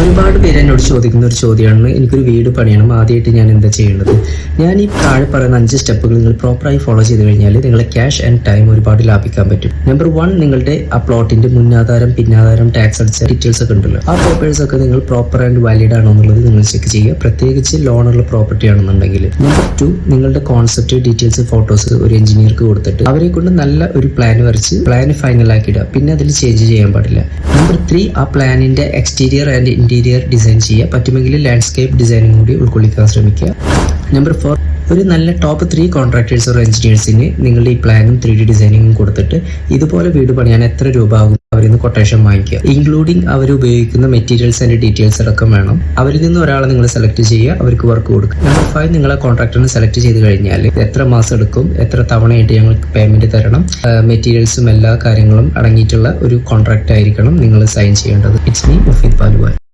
ഒരുപാട് പേര് എന്നോട് ചോദിക്കുന്ന ഒരു ചോദ്യമാണ്, എനിക്കൊരു വീട് പണിയണം, ആദ്യമായിട്ട് ഞാൻ എന്താ ചെയ്യേണ്ടത്? ഞാൻ ഈ താഴെ പറയുന്ന 5 സ്റ്റെപ്പുകൾ നിങ്ങൾ പ്രോപ്പറായി ഫോളോ ചെയ്ത് കഴിഞ്ഞാൽ നിങ്ങളെ ക്യാഷ് ആൻഡ് ടൈം ഒരുപാട് ലാഭിക്കാൻ പറ്റും. നമ്പർ 1, നിങ്ങളുടെ ആ പ്ലോട്ടിന്റെ മുന്നാധാരം, പിന്നാധാരം, ടാക്സ് അടിച്ച ഡീറ്റെയിൽസ് ഒക്കെ ഉണ്ടല്ലോ, ആ പേപ്പേഴ്സ് ഒക്കെ നിങ്ങൾ പ്രോപ്പർ ആൻഡ് വാലിഡ് ആണോ എന്നുള്ളത് നിങ്ങൾ ചെക്ക് ചെയ്യുക, പ്രത്യേകിച്ച് ലോണുള്ള പ്രോപ്പർട്ടി ആണെന്നുണ്ടെങ്കിൽ. നമ്പർ 2, നിങ്ങളുടെ കോൺസെപ്റ്റ്, ഡീറ്റെയിൽസ്, ഫോട്ടോസ് ഒരു എഞ്ചിനീയർക്ക് കൊടുത്തിട്ട് അവരെ കൊണ്ട് നല്ല ഒരു പ്ലാൻ വരച്ച് പ്ലാൻ ഫൈനൽ ആക്കിയിടുക, പിന്നെ അതിൽ ചേഞ്ച് ചെയ്യാൻ പാടില്ല. നമ്പർ 3, ആ പ്ലാനിന്റെ എക്സ്റ്റീരിയർ ആൻഡ് ഇന്റീരിയർ ഡിസൈൻ ചെയ്യുക, പറ്റുമെങ്കിൽ ലാൻഡ്സ്കേപ്പ് ഡിസൈനും കൂടി ഉൾക്കൊള്ളിക്കാൻ ശ്രമിക്കുക. നമ്പർ 4, ഒരു നല്ല ടോപ്പ് 3 കോൺട്രാക്ടേഴ്സ് ഓർ എഞ്ചിനീയേഴ്സിന് നിങ്ങളുടെ ഈ പ്ലാനും 3D ഡിസൈനിങ്ങും കൊടുത്തിട്ട് ഇതുപോലെ വീട് പണിയാൻ എത്ര രൂപ ആകും അവരിൽ നിന്ന് കൊട്ടേഷൻ വാങ്ങിക്കുക, ഇൻക്ലൂഡിങ് അവർ ഉപയോഗിക്കുന്ന മെറ്റീരിയൽസ് ആൻഡ് ഡീറ്റെയിൽസ് അടക്കം വേണം. അവരിൽ നിന്ന് ഒരാളെ നിങ്ങൾ സെലക്ട് ചെയ്യുക, അവർക്ക് വർക്ക് കൊടുക്കുക. നമ്പർ 5, നിങ്ങളെ കോൺട്രാക്ടറിനെ സെലക്ട് ചെയ്ത് കഴിഞ്ഞാൽ എത്ര മാസം എടുക്കും, എത്ര തവണയായിട്ട് ഞങ്ങൾക്ക് പേയ്മെന്റ് തരണം, മെറ്റീരിയൽസും എല്ലാ കാര്യങ്ങളും അടങ്ങിയിട്ടുള്ള ഒരു കോൺട്രാക്ട് ആയിരിക്കണം നിങ്ങൾ സൈൻ ചെയ്യേണ്ടത്. It's me Mufeed Paluvayi.